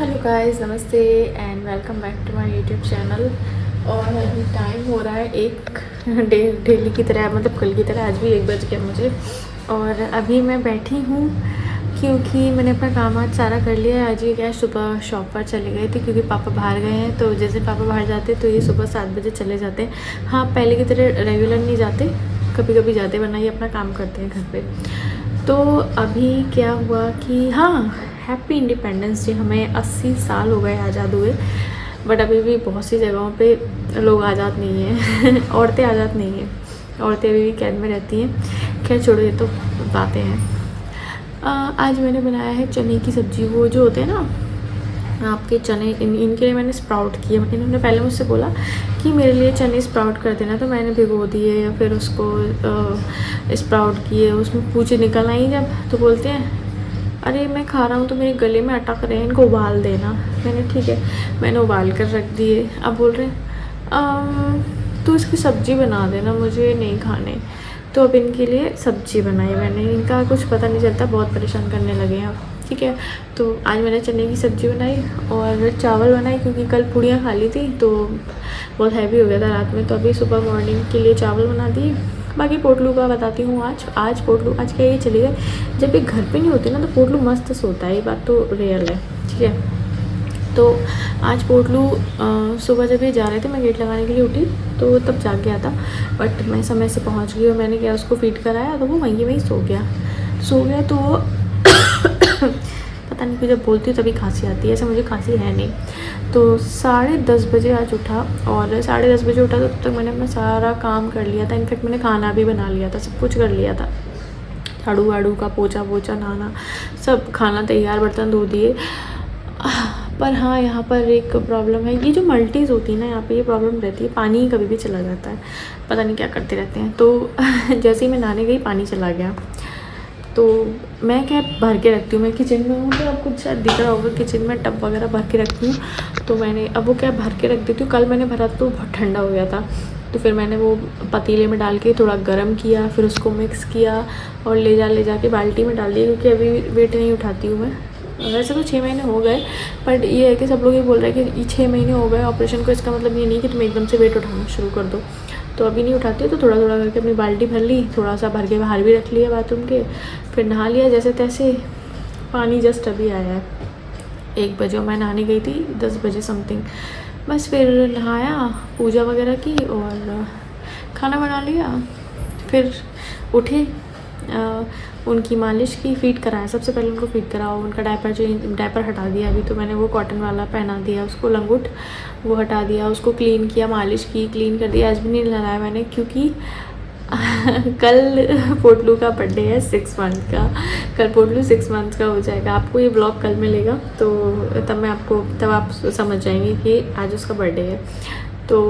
Hello guys, namaste and welcome back to my YouTube channel. और अभी time हो रहा है एक डेली की तरह, मतलब कल की तरह आज भी 1 बज गया मुझे। और अभी मैं बैठी हूँ क्योंकि मैंने अपना काम आज सारा कर लिया है। आज ये क्या, सुबह शॉप पर चले गए थे क्योंकि पापा बाहर गए हैं। तो जैसे पापा बाहर जाते तो ये सुबह 7 बजे चले जाते हैं। हाँ, पहले की तरह रेगुलर नहीं जाते, कभी कभी जाते, वरना ये अपना काम करते हैं घर पे। तो अभी क्या हुआ कि हाँ, हैप्पी इंडिपेंडेंस डे। हमें 80 साल हो गए आज़ाद हुए, बट अभी भी बहुत सी जगहों पे लोग आज़ाद नहीं हैं औरतें आज़ाद नहीं हैं, औरतें अभी भी कैद में रहती हैं। खैर छोड़ो, ये तो बातें हैं। आज मैंने बनाया है चने की सब्ज़ी। वो जो होते हैं ना आपके चने, इनके लिए मैंने स्प्राउट किए। इन्होंने पहले मुझसे बोला कि मेरे लिए चने स्प्राउट कर देना, तो मैंने भिगो दिए या फिर उसको स्प्राउट किए। उसमें पूछे निकल आई जब, तो बोलते हैं अरे मैं खा रहा हूँ तो मेरे गले में अटक रहे हैं, इनको उबाल देना। मैंने ठीक है, मैंने उबाल कर रख दिए। अब बोल रहे हैं तो इसकी सब्ज़ी बना देना, मुझे नहीं खाने। तो अब इनके लिए सब्ज़ी बनाई मैंने। इनका कुछ पता नहीं चलता, बहुत परेशान करने लगे हैं अब। ठीक है, तो आज मैंने चने की सब्ज़ी बनाई और चावल बनाई क्योंकि कल पूड़ियाँ खा ली थी तो बहुत हैवी हो गया था रात में। तो अभी सुबह मॉर्निंग के लिए चावल बना दिए। बाकी पोटलू का बताती हूँ। आज पोटलू, आज क्या ये चले गए। जब ये घर पे नहीं होते ना तो पोटलू मस्त सोता है, ये बात तो रियल है। ठीक है, तो आज पोटलू सुबह जब ये जा रहे थे, मैं गेट लगाने के लिए उठी तो तब जाग गया था, बट मैं समय से पहुँच गई और मैंने क्या उसको फीड कराया तो वो वहीं सो गया। तो वो पता नहीं क्यों जब बोलती हूँ तभी खांसी आती है, ऐसा मुझे खांसी है नहीं। तो 10:30 बजे आज उठा और 10:30 बजे उठा तो तब तक मैंने अपना सारा काम कर लिया था। इनफैक्ट मैंने खाना भी बना लिया था, सब कुछ कर लिया था। झाड़ू वाड़ू का, पोछा नहाना, सब खाना तैयार, बर्तन धो दिए। पर हाँ, यहाँ पर एक प्रॉब्लम है। ये जो मल्टीज़ होती है ना, यहाँ पे ये प्रॉब्लम रहती है, पानी कभी भी चला जाता है, पता नहीं क्या करते रहते हैं। तो जैसे ही मैं नहाने गई पानी चला गया। तो मैं क्या भर के रखती हूँ, मैं किचन में हूँ तो आपको शायद दिख रहा होगा, किचन में टब वगैरह भर के रखती हूँ। तो मैंने अब वो क्या भर के रख देती हूँ। कल मैंने भरा तो बहुत ठंडा हो गया था, तो फिर मैंने वो पतीले में डाल के थोड़ा गर्म किया, फिर उसको मिक्स किया और ले जा के बाल्टी में डाल दिया क्योंकि अभी वेट नहीं उठाती हूँ मैं। वैसे तो 6 महीने हो गए, बट ये है कि सब लोग ये बोल रहे हैं कि 6 महीने हो गए ऑपरेशन को, इसका मतलब ये नहीं कि तुम एकदम से वेट उठाना शुरू कर दो। तो अभी नहीं उठाती, तो थोड़ा थोड़ा करके अपनी बाल्टी भर ली, थोड़ा सा भर के बाहर भी रख लिया बाथरूम के, फिर नहा लिया जैसे तैसे। पानी जस्ट अभी आया है 1 बजे, मैं नहाने गई थी 10 बजे समथिंग। बस फिर नहाया, पूजा वगैरह की और खाना बना लिया। फिर उठे, उनकी मालिश की, फ़ीड कराया। सबसे पहले उनको फ़ीड कराओ, उनका डायपर हटा दिया। अभी तो मैंने वो कॉटन वाला पहना दिया उसको, लंगोट वो हटा दिया, उसको क्लीन किया, मालिश की, क्लीन कर दिया। आज भी नहीं नहलाया मैंने क्योंकि कल पोटलू का बर्थडे है 6 मंथ का। कल पोटलू 6 मंथ का हो जाएगा। आपको ये ब्लॉग कल मिलेगा तो तब आप समझ जाएंगे कि आज उसका बर्थडे है। तो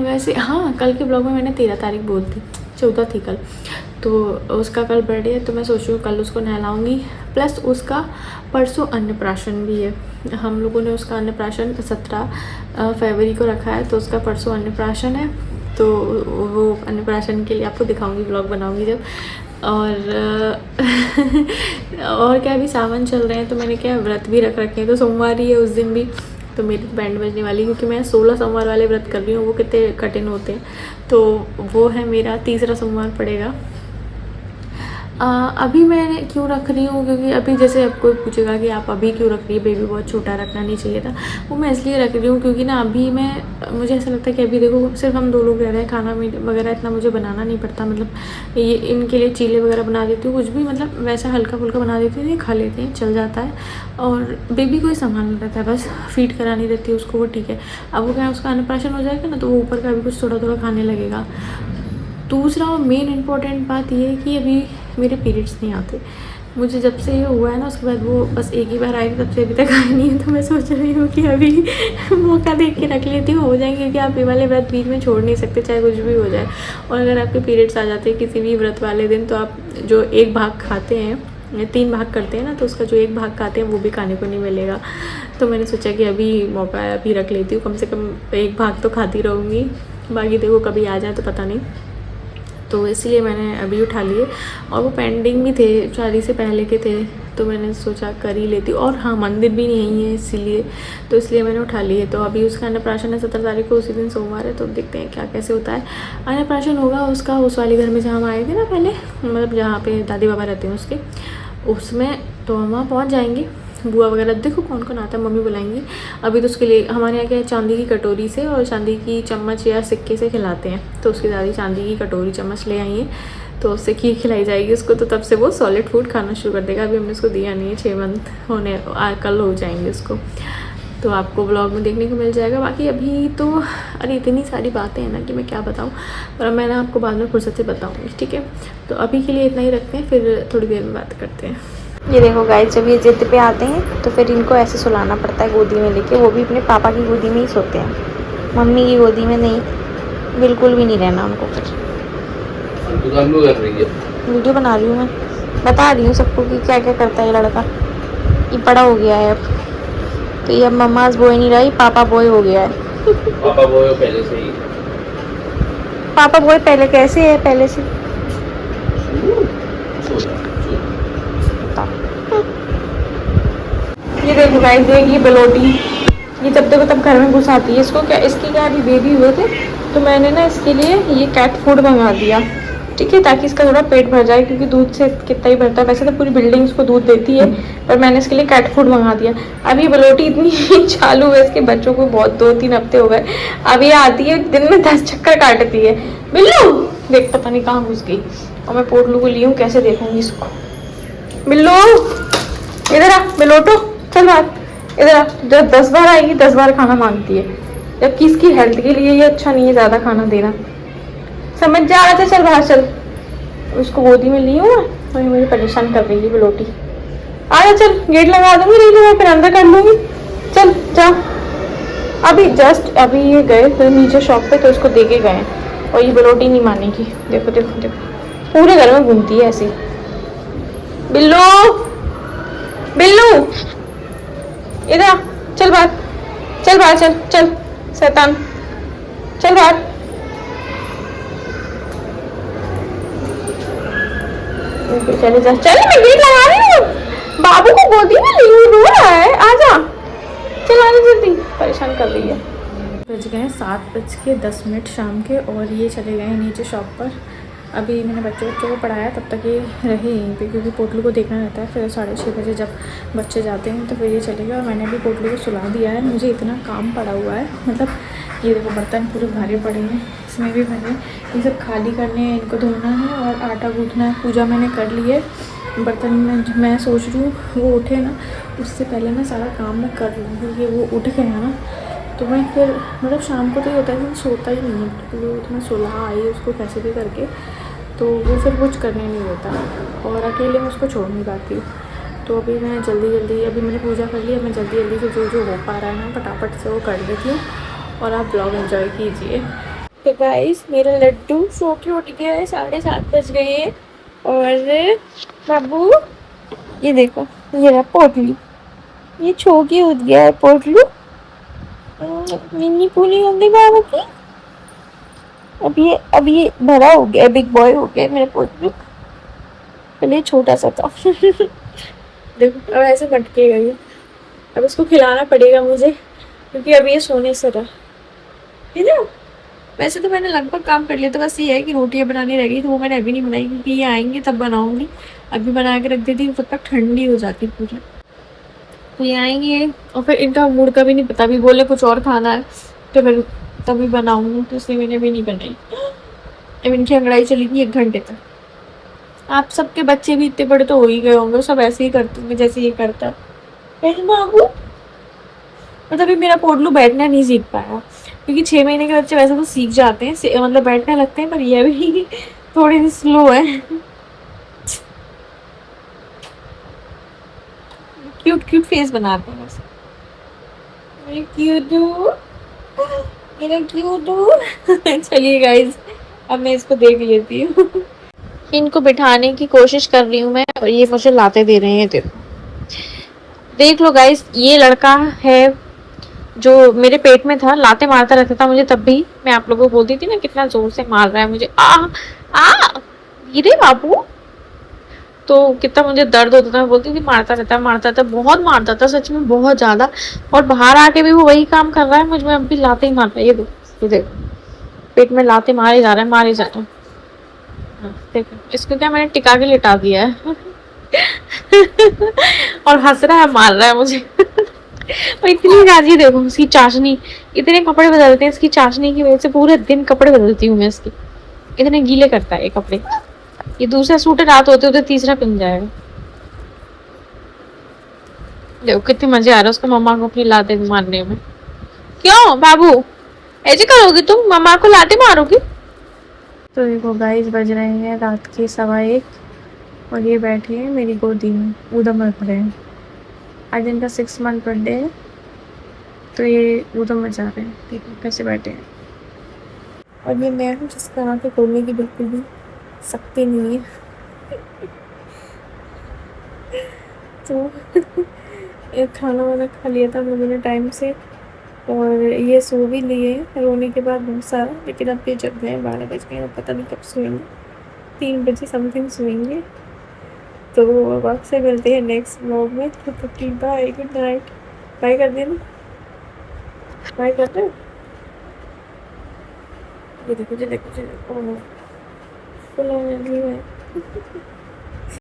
वैसे हाँ, कल के ब्लॉग में मैंने 13 तारीख बोल दी, 14 थी कल। तो उसका कल बर्थडे है, तो मैं सोच रही हूँ कल उसको नहलाऊँगी। प्लस उसका परसों अन्नप्राशन भी है। हम लोगों ने उसका अन्नप्राशन 17 फरवरी को रखा है, तो उसका परसों अन्नप्राशन है। तो वो अन्नप्राशन के लिए आपको दिखाऊंगी, ब्लॉग बनाऊंगी जब। और क्या, अभी सावन चल रहे हैं तो मैंने क्या व्रत भी रख रखे हैं। तो सोमवार ही है उस दिन भी, तो मेरी बैंड बजने वाली, क्योंकि मैं 16 सोमवार वाले व्रत कर रही हूँ। वो कितने कठिन होते हैं, तो वो है मेरा तीसरा सोमवार पड़ेगा। अभी मैं क्यों रख रही हूँ, क्योंकि अभी जैसे अब कोई पूछेगा कि आप अभी क्यों रख रही है, बेबी बहुत छोटा, रखना नहीं चाहिए था। वो मैं इसलिए रख रही हूँ क्योंकि ना अभी मुझे ऐसा लगता है कि अभी देखो सिर्फ हम 2 लोग रह रहे हैं, खाना वगैरह इतना मुझे बनाना नहीं पड़ता। मतलब ये इनके लिए चीले वगैरह बना देती हूँ, कुछ भी मतलब वैसा हल्का फुल्का बना देती हूँ, खा लेते हैं, चल जाता है। और बेबी को ही संभालना रहता है, बस फीड करानी रहती है उसको, वो ठीक है। अब वो क्या है, उसका अन्नप्राशन हो जाएगा ना तो वो ऊपर का भी कुछ थोड़ा थोड़ा खाने लगेगा। दूसरा और मेन इम्पॉर्टेंट बात ये है कि अभी मेरे पीरियड्स नहीं आते। मुझे जब से ये हुआ है ना, उसके बाद वो बस एक ही बार आई, तब से अभी तक आई नहीं है। तो मैं सोच रही हूँ कि अभी मौका देख के रख लेती हूँ, हो जाएंगे, क्योंकि आप ये वाले व्रत बीच में छोड़ नहीं सकते, चाहे कुछ भी हो जाए। और अगर आपके पीरियड्स आ जाते हैं किसी भी व्रत वाले दिन, तो आप जो 1 भाग खाते हैं, 3 भाग करते हैं ना, तो उसका जो 1 भाग खाते हैं वो भी खाने को नहीं मिलेगा। तो मैंने सोचा कि अभी मौका है, अभी रख लेती हूँ, कम से कम 1 भाग तो खाती रहूँगी। बाकी देखो कभी आ जाए तो पता नहीं। तो इसलिए मैंने अभी उठा लिए, और वो पेंडिंग भी थे, शादी से पहले के थे, तो मैंने सोचा कर ही लेती। और हाँ, मंदिर भी नहीं है इसीलिए, तो इसलिए मैंने उठा लिए। तो अभी उसका अन्नप्राशन है 17 तारीख को, उसी दिन सोमवार है, तो देखते हैं क्या कैसे होता है। अन्नप्राशन होगा उसका उस वाले घर में जहाँ हम आए थे ना पहले, मतलब जहाँ पे दादी बाबा रहते हैं उसके, उसमें। तो हम वहाँ पहुँच जाएंगे, बुआ वगैरह देखो कौन कौन आता है, मम्मी बुलाएंगी। अभी तो उसके लिए हमारे यहाँ क्या चांदी की कटोरी से और चांदी की चम्मच या सिक्के से खिलाते हैं, तो उसकी दादी चांदी की कटोरी चम्मच ले आई है, तो उससे खीर खिलाई जाएगी उसको। तो तब से वो सॉलिड फूड खाना शुरू कर देगा। अभी हमने उसको दिया नहीं है, 6 मंथ होने कल हो जाएंगे उसको, तो आपको ब्लॉग में देखने को मिल जाएगा। बाकी अभी तो अरे इतनी सारी बातें हैं ना कि मैं क्या बताऊँ, पर मैं ना आपको बाद में फुर्सत से बताऊँगी, ठीक है। तो अभी के लिए इतना ही रखते हैं, फिर थोड़ी देर में बात करते हैं। ये देखो गाइस, जब ये जिद पे आते हैं तो फिर इनको ऐसे सुलाना पड़ता है गोदी में लेके। वो भी अपने पापा की गोदी में ही सोते हैं, मम्मी की गोदी में नहीं, बिल्कुल भी नहीं रहना उनको। फिर वीडियो बना रही हूँ मैं, बता रही हूँ सबको कि क्या क्या करता है ये लड़का। ये बड़ा हो गया है अब, तो ये अब मम्माज बॉय नहीं रही, पापा बॉय हो गया है। पापा बॉय पहले से ही। पापा बॉय पहले कैसे है, पहले से। ये देखो गाइस, देखिए बलोटी, ये जब देखो तब घर में घुस आती है। इसको क्या, इसके क्या अभी बेबी हुए थे, तो मैंने ना इसके लिए ये कैट फूड मंगा दिया, ठीक है, ताकि इसका थोड़ा पेट भर जाए, क्योंकि दूध से कितना ही भरता है। वैसे तो पूरी बिल्डिंग इसको दूध देती है, पर मैंने इसके लिए कैट फूड मंगा दिया। अब ये बलोटी इतनी चालू है, इसके बच्चों को बहुत 2-3 हफ्ते हो गए। अब ये आती है दिन में 10 चक्कर काटती है। बिल्लू देख, पता नहीं कहाँ घुस गई, और मैं पोटलू को ली हूँ, कैसे देखूंगी इसको। बिल्लू इधर आ, बिलोटो चल बाहर, इधर आ। जब 10 बार आएगी 10 बार खाना मांगती है, जबकि इसकी हेल्थ के लिए ये अच्छा नहीं है ज़्यादा खाना देना, समझ जा रहा था। चल बाहर चल, उसको गोदी में ली हूँ मैं, और मुझे परेशान कर रही है बिलोटी। आ जा चल, गेट लगा दूंगी, नहीं लगा फिर अंदर कर लूँगी, चल जा। अभी जस्ट अभी ये गए फिर नीचे शॉप पे, तो उसको दे के गए, और ये बिलोटी नहीं मानेगी। देखो देखो देखो, पूरे घर में घूमती है ऐसी। बिल्लू बिल्लू इधर चल बाहर, चल बाहर, चल चल शैतान, चल बाहर। चले जा, चल मैं गेट लगा रही हूँ, बाबू को गोदी में ली हूँ, रो रहा है, आजा, चल आजा जल्दी, परेशान कर रही है। बज गए 7:10 शाम के, और ये चले गए नीचे शॉप पर। अभी मैंने बच्चों को पढ़ाया, तब तक ये रहे यहीं पे, क्योंकि पोटलू को देखना रहता है। फिर 6:30 बजे जब बच्चे जाते हैं तो फिर ये चले गए, और मैंने भी पोटलू को सुला दिया है। मुझे इतना काम पड़ा हुआ है, मतलब ये देखो बर्तन पूरे भारे पड़े हैं, इसमें भी मैंने ये सब खाली करने हैं, इनको धोना है और आटा गूँथना है। पूजा मैंने कर ली है, बर्तन में मैं सोच रही हूँ वो उठे ना, उससे पहले मैं सारा काम मैं कर लूँ, क्योंकि वो उठ गए हैं ना, तो मैं फिर मतलब शाम को तो ये होता है कि मैं सोता ही नहीं है, तो मैं सुलह आई उसको कैसे भी करके, तो वो फिर कुछ करने नहीं देता, और अकेले मैं उसको छोड़ नहीं पाती हूँ। तो अभी मैं जल्दी अभी मैंने पूजा कर ली है, मैं जल्दी से जो हो पा रहा है ना फटाफट से वो कर देती हूँ, और आप ब्लॉग एंजॉय कीजिए। तो गाइस, मेरा लड्डू सो के उठ गया है, 7:30 बज गए हैं, और बाबू ये देखो, ये रहा पोटलू, ये छो के उठ गया है पोटलू, मिनी पूरी हो गई बाबू की। अब ये बड़ा हो गया, बिग बॉय हो गया मेरा पोटलू, पहले छोटा सा था। देखो अब ऐसे भटके गई, अब इसको खिलाना पड़ेगा मुझे, क्योंकि अभी ये सोने से रहा है ना। वैसे तो मैंने लगभग काम कर लिया, तो बस ये है कि रोटियां बनानी रह गई, तो वो मैंने अभी नहीं बनाई, क्योंकि ये आएंगे तब बनाऊंगी। अभी बना के रख देती, तब तक ठंडी हो जाती पूरी। तो ये आएंगे, और फिर इनका मूड का भी नहीं पता, भी बोले कुछ और खाना है, तो फिर तभी बनाऊंगी, तो इसलिए मैंने भी नहीं बनाई। अब इनकी अंगड़ाई चलेगी 1 घंटे तक। आप सबके बच्चे भी इतने बड़े तो हो ही गए होंगे, सब ऐसे ही करते होंगे जैसे ये करता है बाबू। मतलब अभी मेरा पोटलू बैठना नहीं सीख पाया, क्योंकि 6 महीने के बच्चे वैसे तो सीख जाते हैं, मतलब बैठने लगते हैं, पर ये भी थोड़ी सी स्लो है। क्यूट फेस बनाते हैं वैसे, मेरा क्यूट। चलिए गाइज, अब मैं इसको देख लेती हूँ। इनको बिठाने की कोशिश कर रही हूँ मैं, और ये मुझे लाते दे रहे हैं। देख लो गाइज, ये लड़का है जो मेरे पेट में था लाते मारता रहता था मुझे, तब भी मैं आप लोगों को बोलती थी ना कितना जोर से मार रहा है मुझे, आ गिरे बाबू, तो कितना मुझे दर्द होता था। मैं बोलती थी मारता था, बहुत मारता था सच में, बहुत ज्यादा। और बाहर आके भी वो वही काम कर रहा है मुझ में, अब भी लाते ही मारता है। ये देखो पेट में लाते मारे जा रहा है, मारे जा रहा है। हाँ, देखो इसको क्या मैंने टिका के लिटा दिया है। और हंस रहा है, मार रहा है मुझे। और इतनी राजी, देखो इसकी चाशनी, इतने कपड़े बदलते हैं इसकी चाशनी की वजह से, पूरे दिन कपड़े बदलती हूँ मैं इसकी, इतने गीले करता है ये कपड़े। ये दूसरा सूट रात होते होते तीसरा पिन जाएगा। देखो कितने मजे आ रहे हैं उसको मम्मा को अपनी लाते मारने में। क्यों बाबू ऐसे करोगी तुम, मम्मा को लाते मारोगी? तो देखो गाइस बज रहे हैं रात के 1:15 और ये बैठे हैं मेरी गोदी में, ऊधम रख रहे हैं। आज इनका 6 मंथ बर्थडे है, तो ये ऊधम मचा रहे हैं। देखो कैसे बैठे हैं। और ये मैं हूँ जिसका आँखें खोलने की बिल्कुल भी शक्ति नहीं है। तो एक खाना वाना खा लिया था हम लोगों ने टाइम से, और ये सो भी लिए रोने के बाद बहुत सारा, लेकिन अब ये जग गए, 12 बज गए, अब पता नहीं कब सोएंगे, 3 बजे समथिंग सोएंगे। तो अब आपसे मिलते हैं नेक्स्ट व्लॉग में, तो बाय, गुड नाइट। बाय कर देना, बाय कर दे। ये देखो, ये देखो, ये देखो, फुल एनर्जी है।